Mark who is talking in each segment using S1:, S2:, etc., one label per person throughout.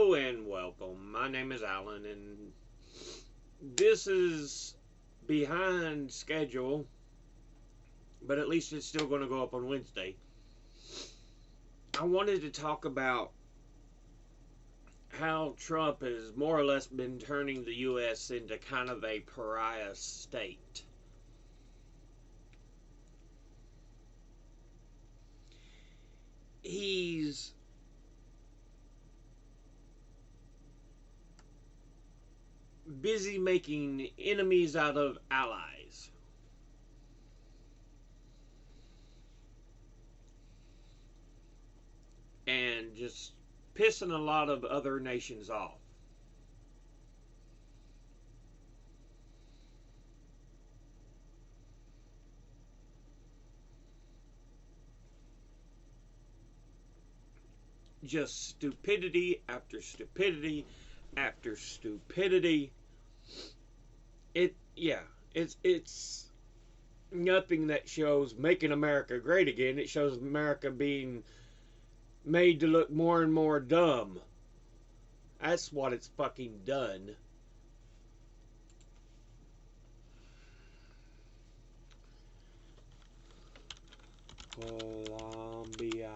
S1: Hello and welcome. My name is Alan, and this is behind schedule, but at least it's still going to go up on Wednesday. I wanted to talk about how Trump has more or less been turning the U.S. into kind of a pariah state. He's busy making enemies out of allies. And just pissing a lot of other nations off. Just stupidity after stupidity after stupidity. It's nothing that shows making America great again. It shows America being made to look more and more dumb. That's what it's fucking done. Colombia.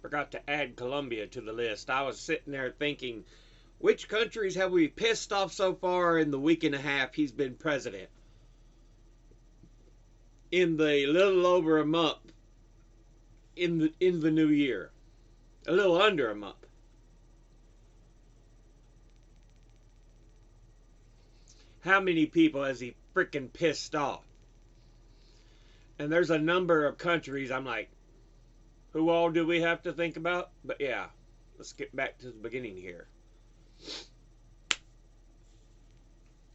S1: Forgot to add Colombia to the list. I was sitting there thinking, which countries have we pissed off so far in the week and a half he's been president? In the little over a month in the new year. A little under a month. How many people has he freaking pissed off? And there's a number of countries I'm like, who all do we have to think about? But yeah, let's get back to the beginning here.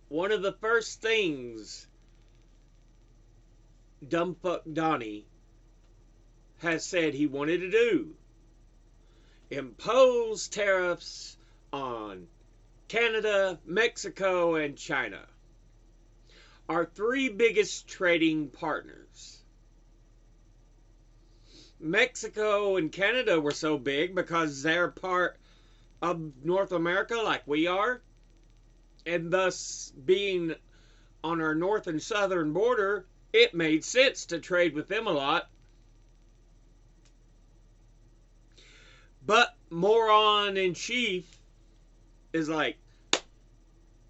S1: One of the first things dumbfuck Donnie has said he wanted to do, impose tariffs on Canada, Mexico, and China, our three biggest trading partners. Mexico and Canada were so big because they're part of North America like we are, and thus being on our north and southern border, it made sense to trade with them a lot. But moron in chief is like,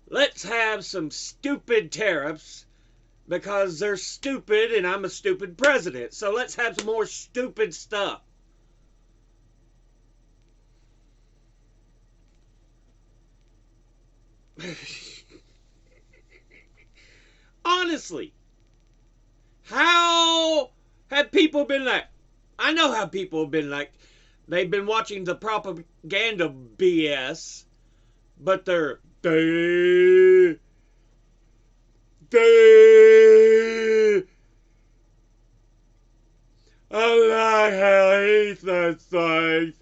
S1: let's have some stupid tariffs because they're stupid and I'm a stupid president. So let's have some more stupid stuff. Honestly, how have people been like, I know how people have been like, they've been watching the propaganda BS, but they I hate that thing.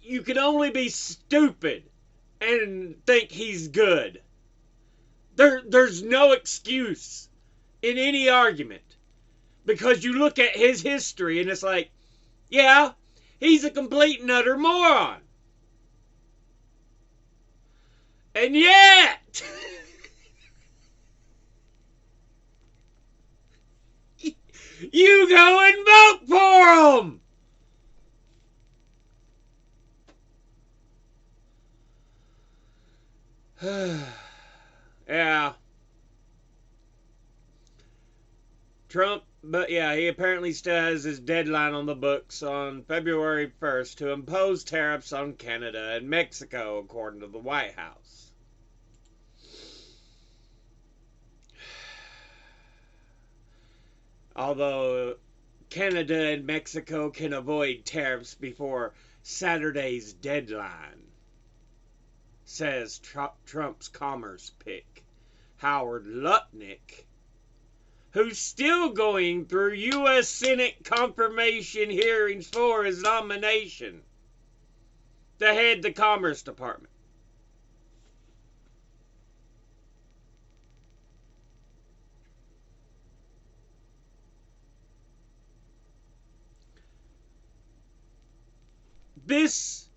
S1: You can only be stupid and think he's good. There's no excuse in any argument. Because you look at his history and it's like, yeah, he's a complete and utter moron. And yet, you go and vote for him. Yeah. Trump, but yeah, he apparently still has his deadline on the books on February 1st to impose tariffs on Canada and Mexico, according to the White House. Although Canada and Mexico can avoid tariffs before Saturday's deadline. says Trump's commerce pick, Howard Lutnick, who's still going through U.S. Senate confirmation hearings for his nomination to head the Commerce Department. There's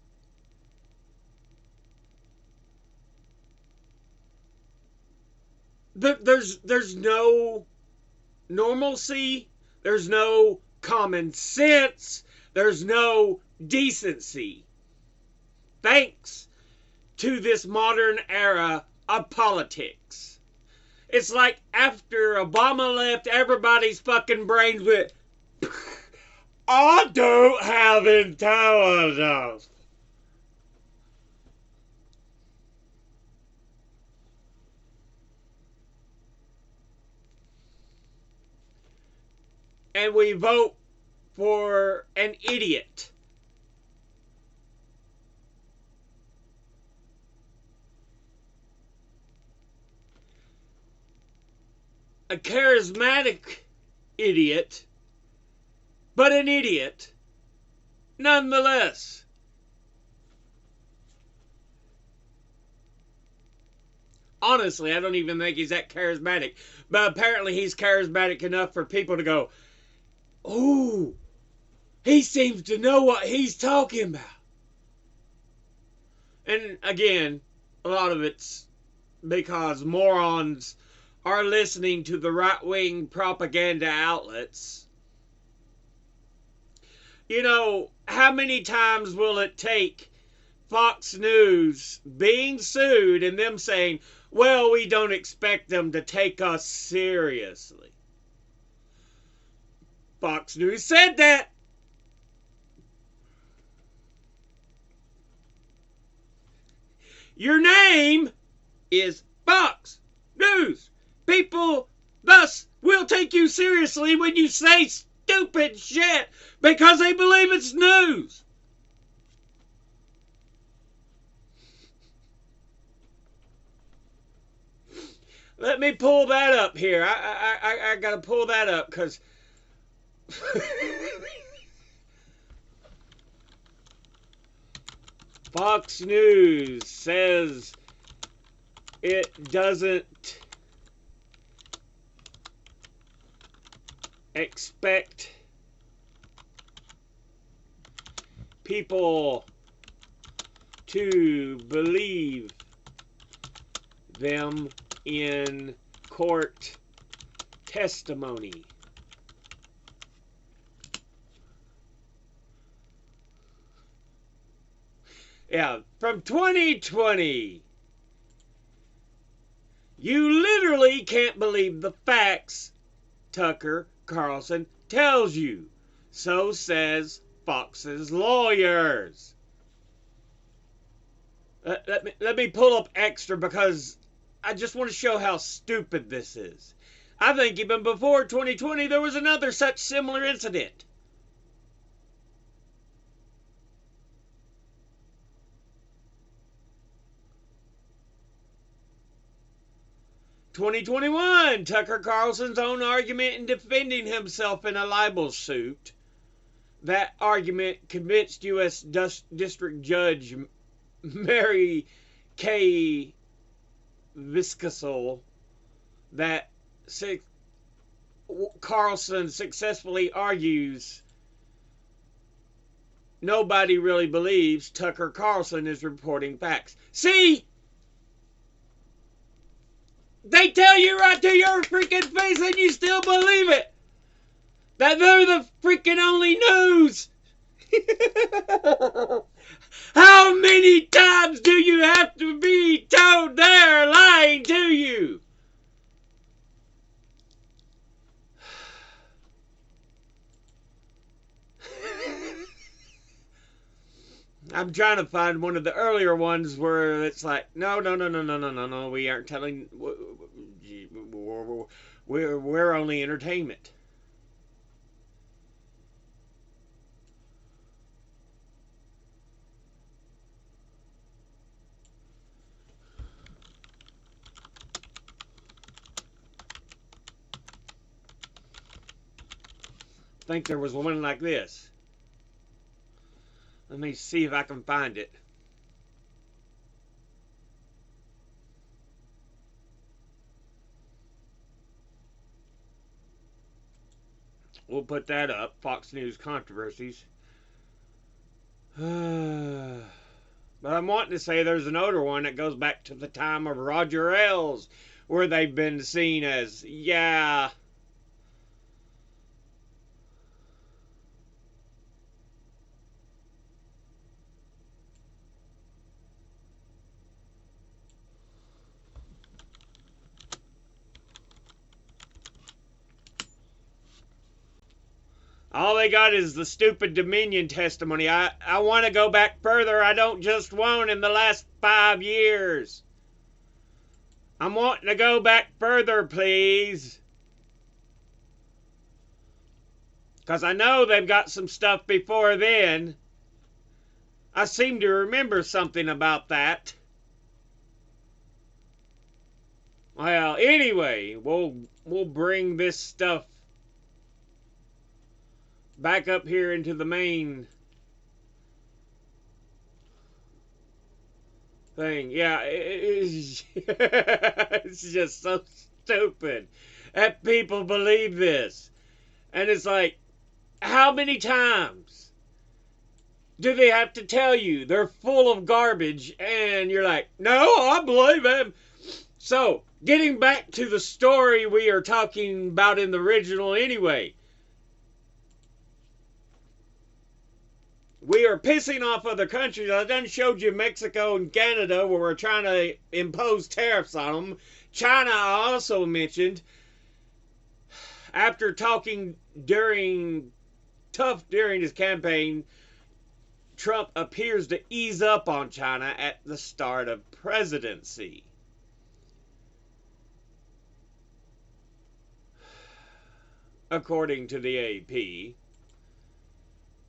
S1: no normalcy, there's no common sense, there's no decency. Thanks to this modern era of politics. It's like after Obama left, everybody's fucking brains went, I don't have intelligence. And we vote for an idiot. A charismatic idiot, but an idiot nonetheless. Honestly, I don't even think he's that charismatic, but apparently he's charismatic enough for people to go, ooh, he seems to know what he's talking about. And again, a lot of it's because morons are listening to the right-wing propaganda outlets. You know, how many times will it take Fox News being sued and them saying, well, we don't expect them to take us seriously? Fox News said that. Your name is Fox News. People thus will take you seriously when you say stupid shit because they believe it's news. Let me pull that up here. I gotta pull that up because Fox News says it doesn't expect people to believe them in court testimony. Yeah, from 2020. You literally can't believe the facts Tucker Carlson tells you. So says Fox's lawyers. Let me pull up extra because I just want to show how stupid this is. I think even before 2020 there was another such similar incident. 2021, Tucker Carlson's own argument in defending himself in a libel suit. That argument convinced U.S. District Judge Mary K. Viscasol that Carlson successfully argues nobody really believes Tucker Carlson is reporting facts. See? They tell you right to your freaking face and you still believe it. That they're the freaking only news. How many times do you have to be told they're lying to you? I'm trying to find one of the earlier ones where it's like, no, we aren't telling, we're only entertainment. think there was one like this. Let me see if I can find it. We'll put that up. Fox News controversies. But I'm wanting to say there's an older one that goes back to the time of Roger Ailes, where they've been seen as, yeah. All they got is the stupid Dominion testimony. I want to go back further. I don't just want in the last 5 years. I'm wanting to go back further, please. Because I know they've got some stuff before then. I seem to remember something about that. Well, anyway, we'll bring this stuff back up here into the main thing. Yeah, it's just so stupid that people believe this. And it's like, how many times do they have to tell you they're full of garbage? And you're like, no, I believe him. So, getting back to the story we are talking about in the original anyway. We are pissing off other countries. I done showed you Mexico and Canada where we're trying to impose tariffs on them. China I also mentioned. After talking tough during his campaign, Trump appears to ease up on China at the start of presidency. According to the AP.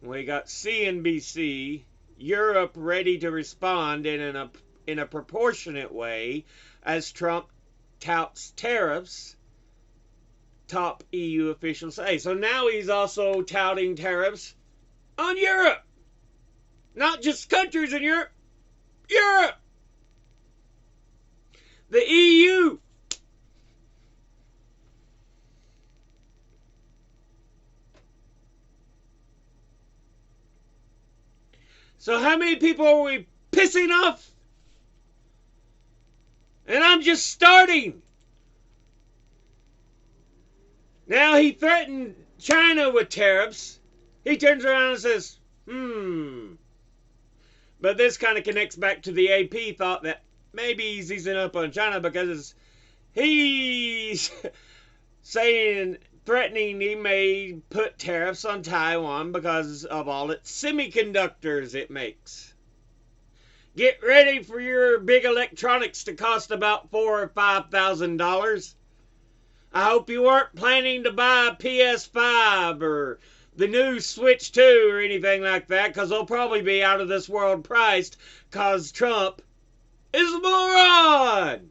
S1: We got CNBC, Europe ready to respond in a proportionate way as Trump touts tariffs, top EU officials say. So now he's also touting tariffs on Europe. Not just countries in Europe. Europe! The EU! So how many people are we pissing off? And I'm just starting. Now he threatened China with tariffs. He turns around and says, But this kind of connects back to the AP thought that maybe he's easing up on China because he's threatening he may put tariffs on Taiwan because of all its semiconductors it makes. Get ready for your big electronics to cost about $4,000 or $5,000. I hope you weren't planning to buy a PS5 or the new Switch 2 or anything like that, because they'll probably be out of this world priced because Trump is a moron.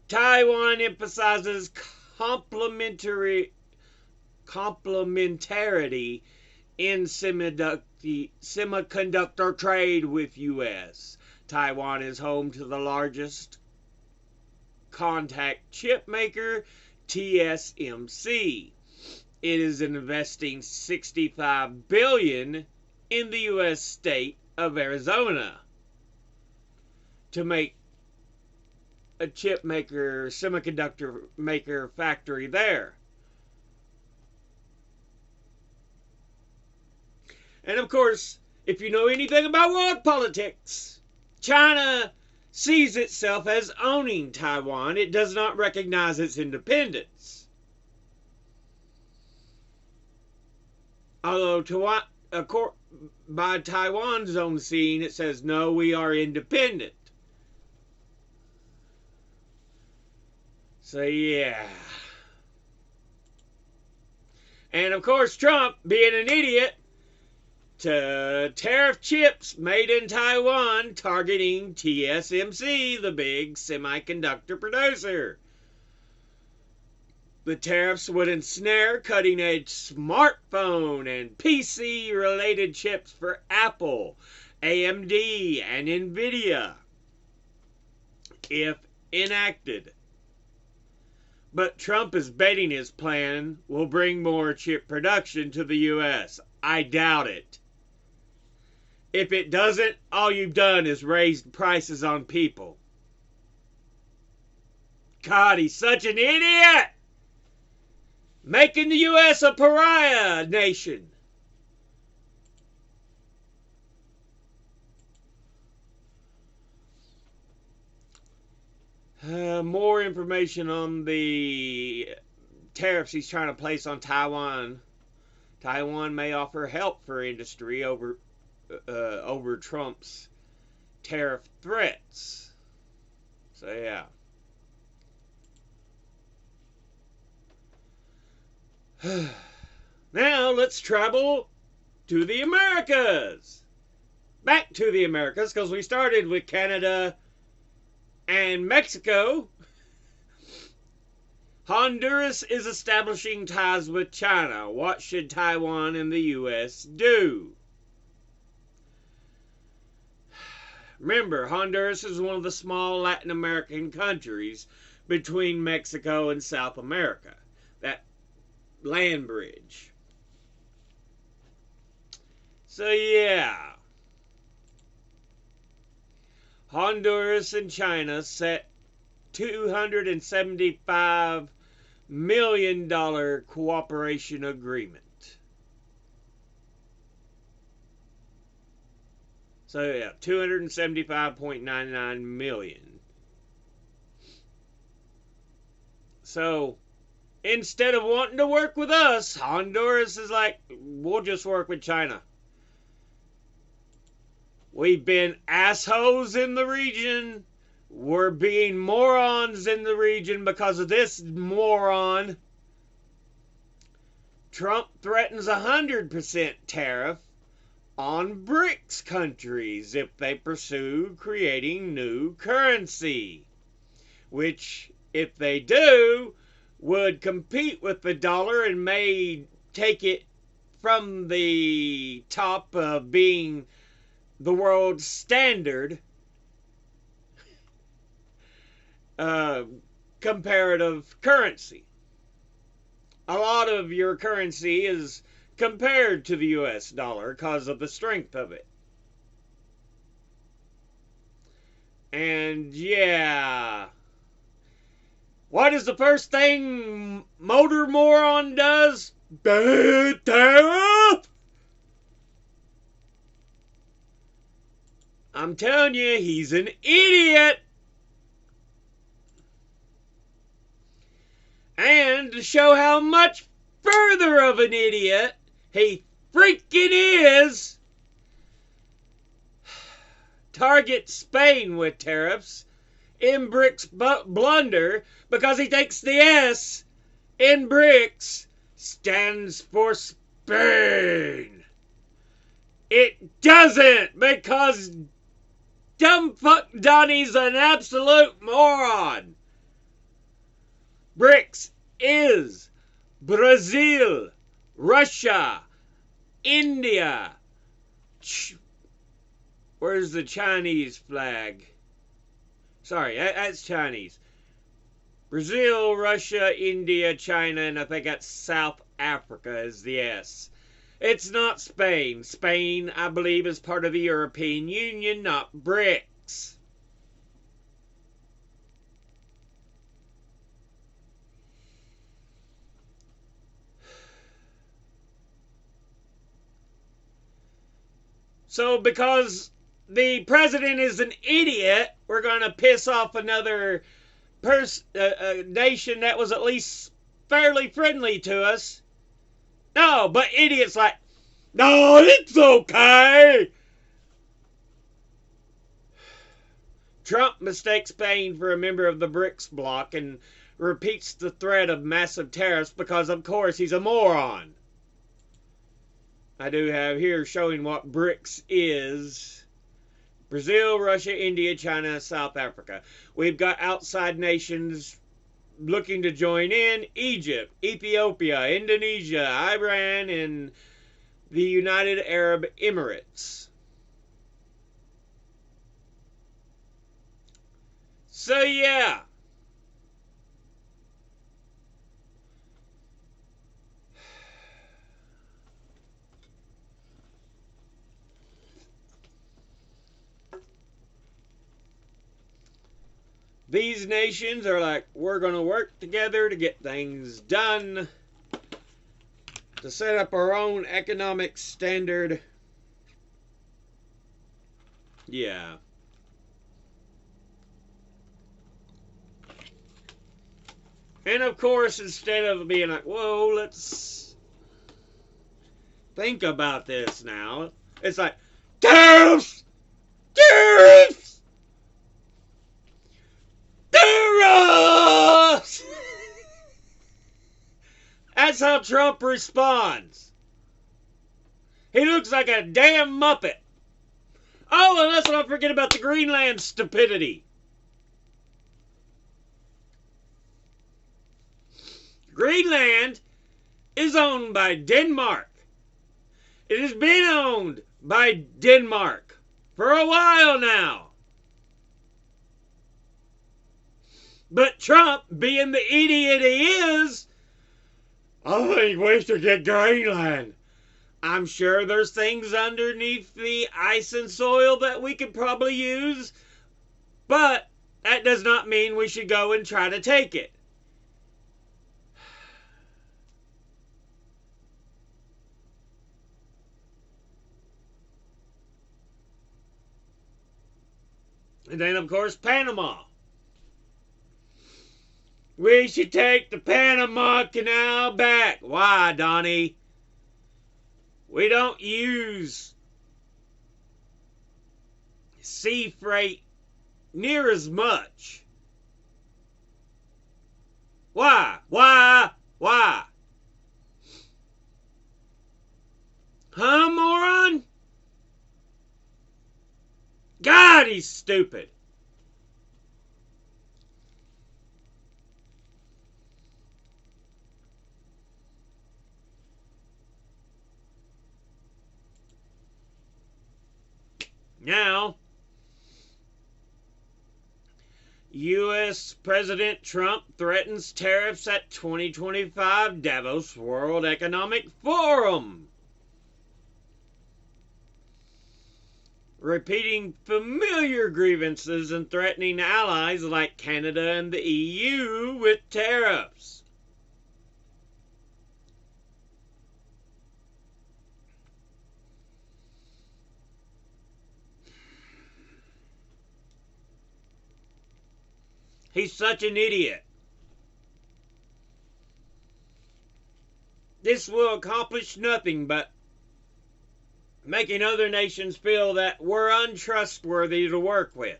S1: Taiwan emphasizes complementarity in semiconductor trade with U.S. Taiwan is home to the largest contact chip maker, TSMC. It is investing $65 billion in the U.S. state of Arizona to make a chip maker, semiconductor maker factory there. And of course, if you know anything about world politics, China sees itself as owning Taiwan. It does not recognize its independence. Although by Taiwan's own scene, it says, no, we are independent. So, yeah. And, of course, Trump, being an idiot, to tariff chips made in Taiwan, targeting TSMC, the big semiconductor producer. The tariffs would ensnare cutting-edge smartphone and PC-related chips for Apple, AMD, and Nvidia, if enacted. But Trump is betting his plan will bring more chip production to the U.S. I doubt it. If it doesn't, all you've done is raised prices on people. God, he's such an idiot! Making the U.S. a pariah nation. More information on the tariffs he's trying to place on Taiwan. Taiwan may offer help for industry over Trump's tariff threats. So yeah. Now let's travel to the Americas. Back to the Americas, because we started with Canada and Mexico. Honduras is establishing ties with China. What should Taiwan and the U.S. do? Remember, Honduras is one of the small Latin American countries between Mexico and South America. That land bridge. So yeah. Honduras and China set $275 million cooperation agreement. So yeah, $275.99 million. So instead of wanting to work with us, Honduras is like, we'll just work with China. We've been assholes in the region. We're being morons in the region because of this moron. Trump threatens 100% tariff on BRICS countries if they pursue creating new currency, which, if they do, would compete with the dollar and may take it from the top of being the world standard comparative currency. A lot of your currency is compared to the US dollar because of the strength of it. And yeah, what is the first thing Motor Moron does? Bad tariff! I'm telling you, he's an idiot. And to show how much further of an idiot he freaking is, target Spain with tariffs in BRICS blunder because he thinks the S in BRICS stands for Spain. It doesn't, because dumb fuck Donnie's an absolute moron. BRICS is Brazil, Russia, India. Where's the Chinese flag? Sorry, that's Chinese. Brazil, Russia, India, China, and I think that's South Africa is the S. It's not Spain. Spain, I believe, is part of the European Union, not BRICS. So because the president is an idiot, we're going to piss off another nation that was at least fairly friendly to us. No, but idiots like, no, it's okay. Trump mistakes Spain for a member of the BRICS bloc and repeats the threat of massive tariffs because, of course, he's a moron. I do have here showing what BRICS is. Brazil, Russia, India, China, South Africa. We've got outside nations looking to join in: Egypt, Ethiopia, Indonesia, Iran, and the United Arab Emirates. So yeah. These nations are like, we're going to work together to get things done, to set up our own economic standard. Yeah. And of course, instead of being like, whoa, let's think about this now, it's like, tariffs! Tariffs! Tariffs! That's how Trump responds. He looks like a damn Muppet. Oh, and let's not forget about the Greenland stupidity. Greenland is owned by Denmark. It has been owned by Denmark for a while now. But Trump, being the idiot he is, I think we should get Greenland. I'm sure there's things underneath the ice and soil that we could probably use, but that does not mean we should go and try to take it. And then, of course, Panama. We should take the Panama Canal back. Why, Donnie? We don't use sea freight near as much. Why? Why? Why? Huh, moron? God, he's stupid. Now, U.S. President Trump threatens tariffs at 2025 Davos World Economic Forum, repeating familiar grievances and threatening allies like Canada and the EU with tariffs. He's such an idiot. This will accomplish nothing but making other nations feel that we're untrustworthy to work with.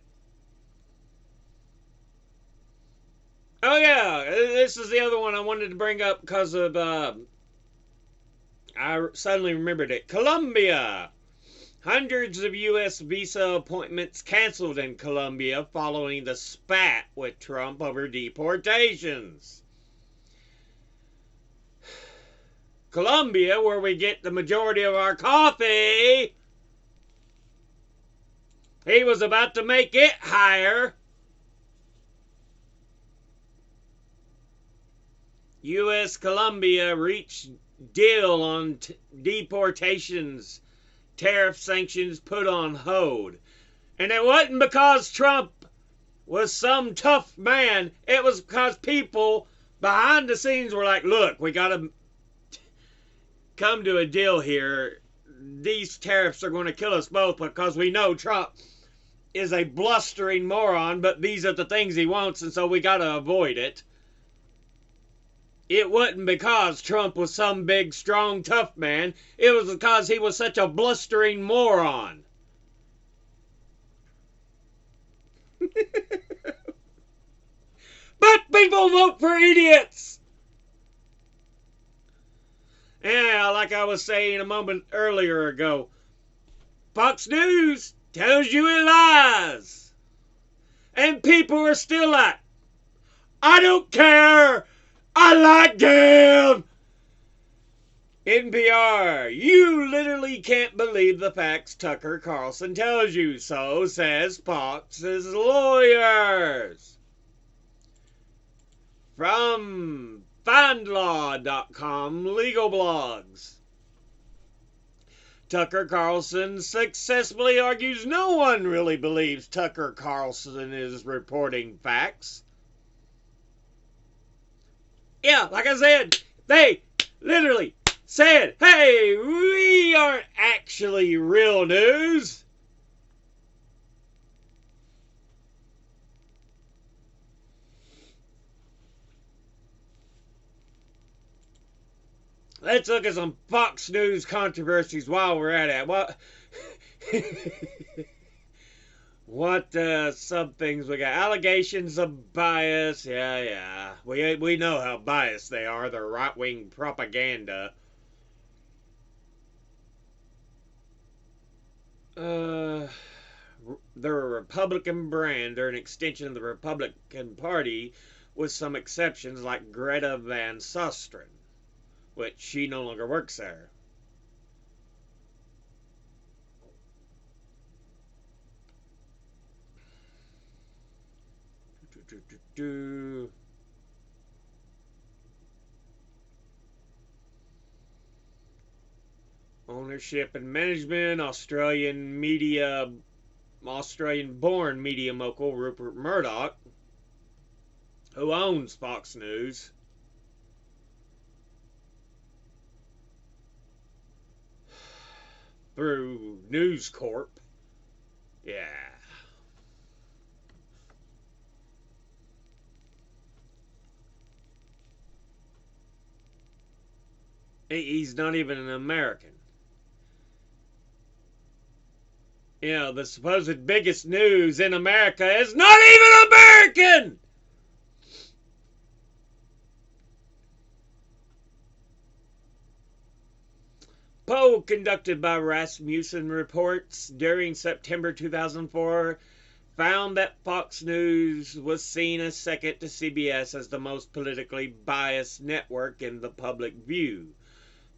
S1: Oh yeah, this is the other one I wanted to bring up because of, I suddenly remembered it. Colombia. Hundreds of U.S. visa appointments canceled in Colombia following the spat with Trump over deportations. Colombia, where we get the majority of our coffee, he was about to make it higher. U.S. Colombia reached deal on deportations. Tariff sanctions put on hold. And it wasn't because Trump was some tough man. It was because people behind the scenes were like, look, we got to come to a deal here. These tariffs are going to kill us both because we know Trump is a blustering moron, but these are the things he wants, and so we got to avoid it. It wasn't because Trump was some big, strong, tough man. It was because he was such a blustering moron. But people vote for idiots! Yeah, like I was saying a moment earlier ago, Fox News tells you it lies. And people are still like, I don't care. I like them. NPR, you literally can't believe the facts Tucker Carlson tells you, so says Fox's lawyers. From findlaw.com, legal blogs. Tucker Carlson successfully argues no one really believes Tucker Carlson is reporting facts. Yeah, like I said, they literally said, hey, we aren't actually real news. Let's look at some Fox News controversies while we're at it. What some things we got? Allegations of bias. Yeah. We know how biased they are. They're right-wing propaganda. They're a Republican brand. They're an extension of the Republican Party, with some exceptions like Greta Van Susteren, which she no longer works there. Ownership and management. Australian-born media mogul Rupert Murdoch, who owns Fox News, through News Corp. Yeah. He's not even an American. You know, the supposed biggest news in America is not even American! Poll conducted by Rasmussen Reports during September 2004 found that Fox News was seen as second to CBS as the most politically biased network in the public view.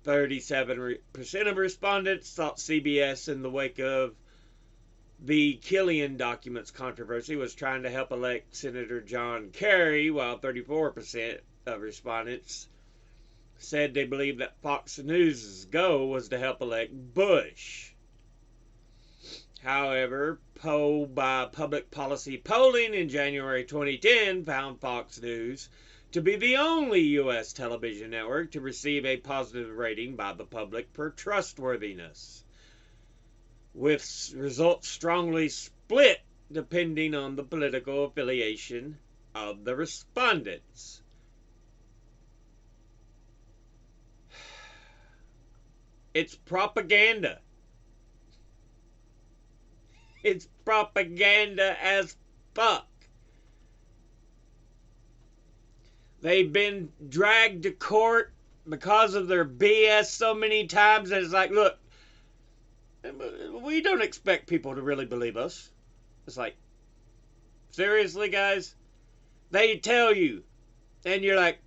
S1: 37% of respondents thought CBS, in the wake of the Killian documents controversy, was trying to help elect Senator John Kerry, while 34% of respondents said they believed that Fox News' goal was to help elect Bush. However, poll by Public Policy Polling in January 2010 found Fox News to be the only U.S. television network to receive a positive rating by the public for trustworthiness, with results strongly split depending on the political affiliation of the respondents. It's propaganda. It's propaganda as fuck. They've been dragged to court because of their BS so many times, and it's like, look, we don't expect people to really believe us. It's like, seriously, guys? They tell you, and you're like,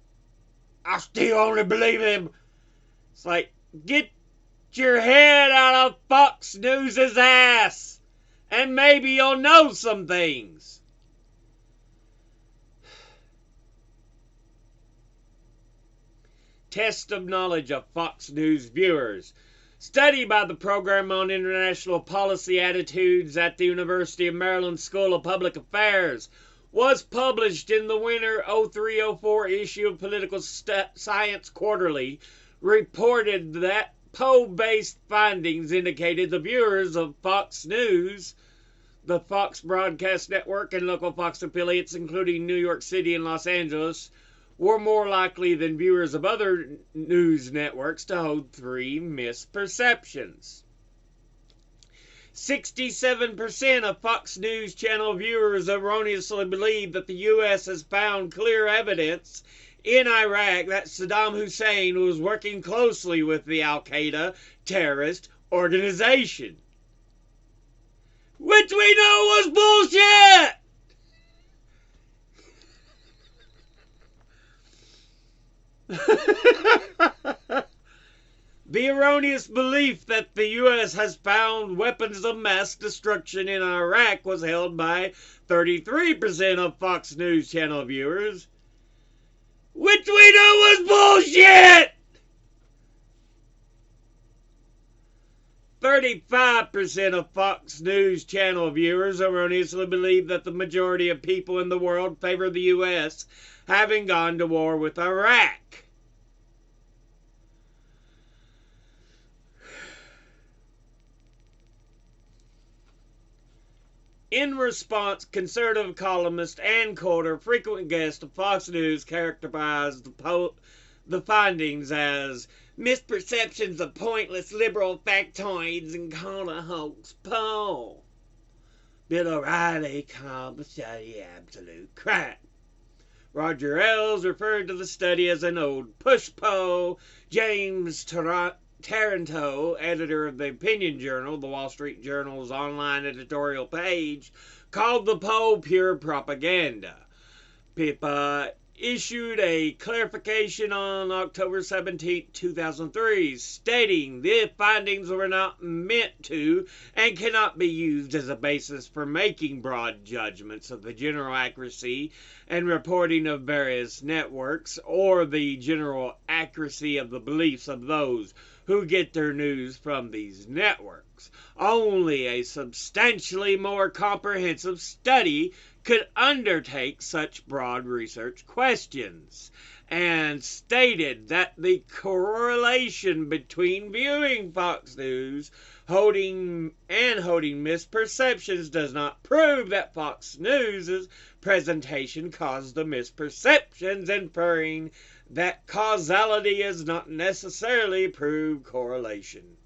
S1: I still only believe them. It's like, get your head out of Fox News' ass, and maybe you'll know some things. Test of knowledge of Fox News viewers. Study by the Program on International Policy Attitudes at the University of Maryland School of Public Affairs was published in the winter 03-04 issue of Political Science Quarterly, reported that poll-based findings indicated the viewers of Fox News, the Fox Broadcast Network, and local Fox affiliates, including New York City and Los Angeles, were more likely than viewers of other news networks to hold three misperceptions. 67% of Fox News Channel viewers erroneously believe that the U.S. has found clear evidence in Iraq that Saddam Hussein was working closely with the Al-Qaeda terrorist organization, which we know was bullshit. erroneous belief that the U.S. has found weapons of mass destruction in Iraq was held by 33% of Fox News Channel viewers, which we know was bullshit! 35% of Fox News Channel viewers erroneously believe that the majority of people in the world favor the U.S. having gone to war with Iraq. In response, conservative columnist Ann Coulter, frequent guest of Fox News, characterized the findings as misperceptions of pointless liberal factoids and called a hoax poll. Bill O'Reilly called the study absolute crap. Roger Ailes referred to the study as an old push poll. James Taranto, editor of the opinion journal, the Wall Street Journal's online editorial page, called the poll pure propaganda. PIPA issued a clarification on October 17, 2003, stating the findings were not meant to and cannot be used as a basis for making broad judgments of the general accuracy and reporting of various networks or the general accuracy of the beliefs of those who get their news from these networks. Only a substantially more comprehensive study could undertake such broad research questions, and stated that the correlation between viewing Fox News holding misperceptions does not prove that Fox News' presentation caused the misperceptions, inferring that causality is not necessarily proved correlation.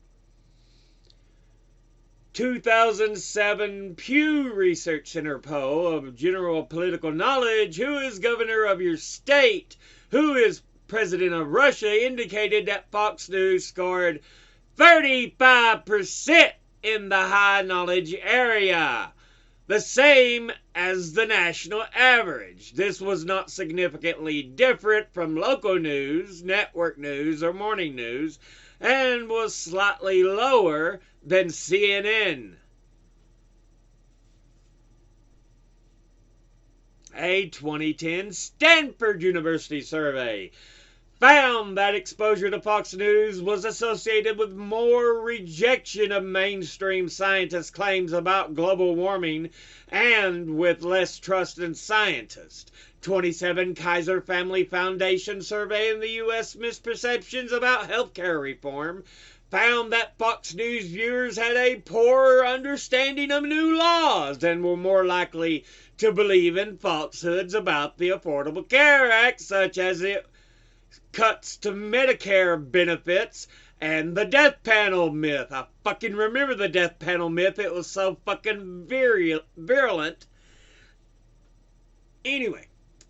S1: 2007 Pew Research Center poll of general political knowledge, who is governor of your state, who is president of Russia, indicated that Fox News scored 35% in the high knowledge area, the same as the national average. This was not significantly different from local news, network news, or morning news, and was slightly lower than CNN. A 2010 Stanford University survey found that exposure to Fox News was associated with more rejection of mainstream scientists' claims about global warming and with less trust in scientists. 27 Kaiser Family Foundation survey in the U.S. misperceptions about healthcare reform found that Fox News viewers had a poorer understanding of new laws and were more likely to believe in falsehoods about the Affordable Care Act, such as it cuts to Medicare benefits and the death panel myth. I fucking remember the death panel myth. It was so fucking virulent. Anyway,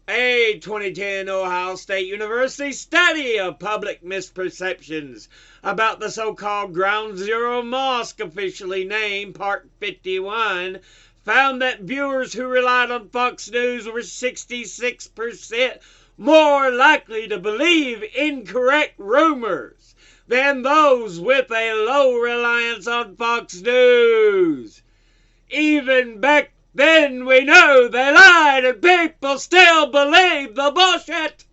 S1: a 2010 Ohio State University study of public misperceptions about the so-called Ground Zero Mosque, officially named Park 51, found that viewers who relied on Fox News were 66% more likely to believe incorrect rumors than those with a low reliance on Fox News. Even back then we know they lied and people still believe the bullshit.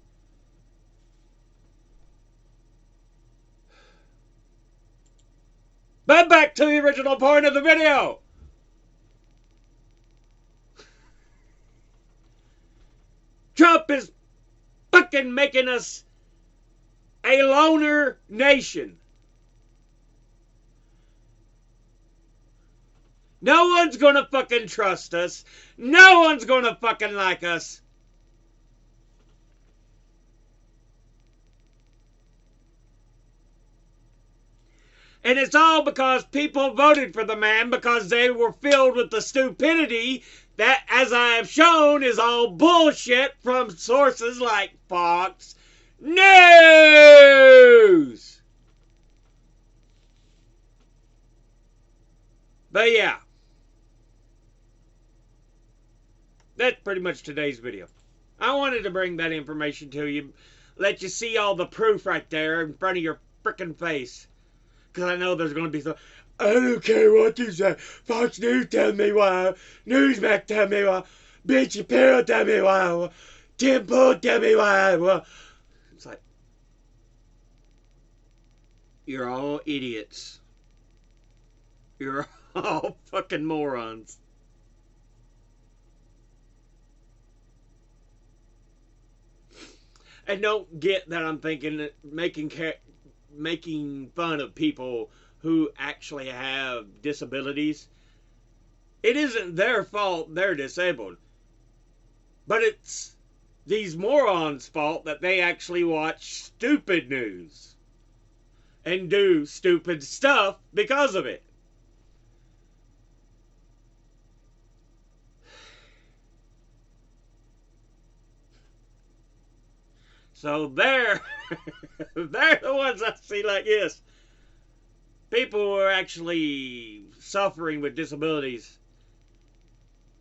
S1: But back to the original point of the video. Trump is fucking making us a loner nation. No one's gonna fucking trust us. No one's gonna fucking like us. And it's all because people voted for the man because they were filled with the stupidity that, as I have shown, is all bullshit from sources like Fox News. But yeah, that's pretty much today's video. I wanted to bring that information to you, let you see all the proof right there in front of your frickin' face. Because I know there's going to be some, I don't care what you say. Fox News tell me why. Newsmax tell me why. Ben Shapiro tell me why. Tim Pool tell me why. Well, it's like, you're all idiots. You're all fucking morons. And don't get that I'm thinking that making fun of people who actually have disabilities. It isn't their fault they're disabled. But it's these morons' fault that they actually watch stupid news and do stupid stuff because of it. So they're they're the ones I see like this. People who are actually suffering with disabilities.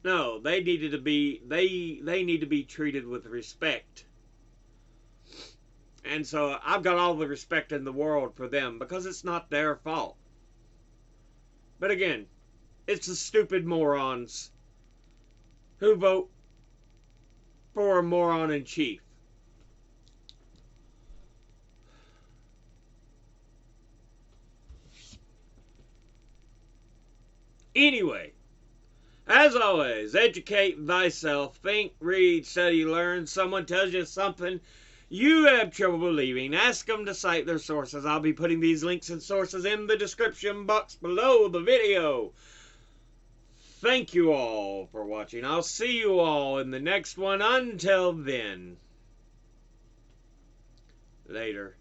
S1: No, they needed to be they need to be treated with respect. And so I've got all the respect in the world for them because it's not their fault. But again, it's the stupid morons who vote for a moron in chief. Anyway, as always, educate thyself. Think, read, study, learn. Someone tells you something you have trouble believing, ask them to cite their sources. I'll be putting these links and sources in the description box below the video. Thank you all for watching. I'll see you all in the next one. Until then, later.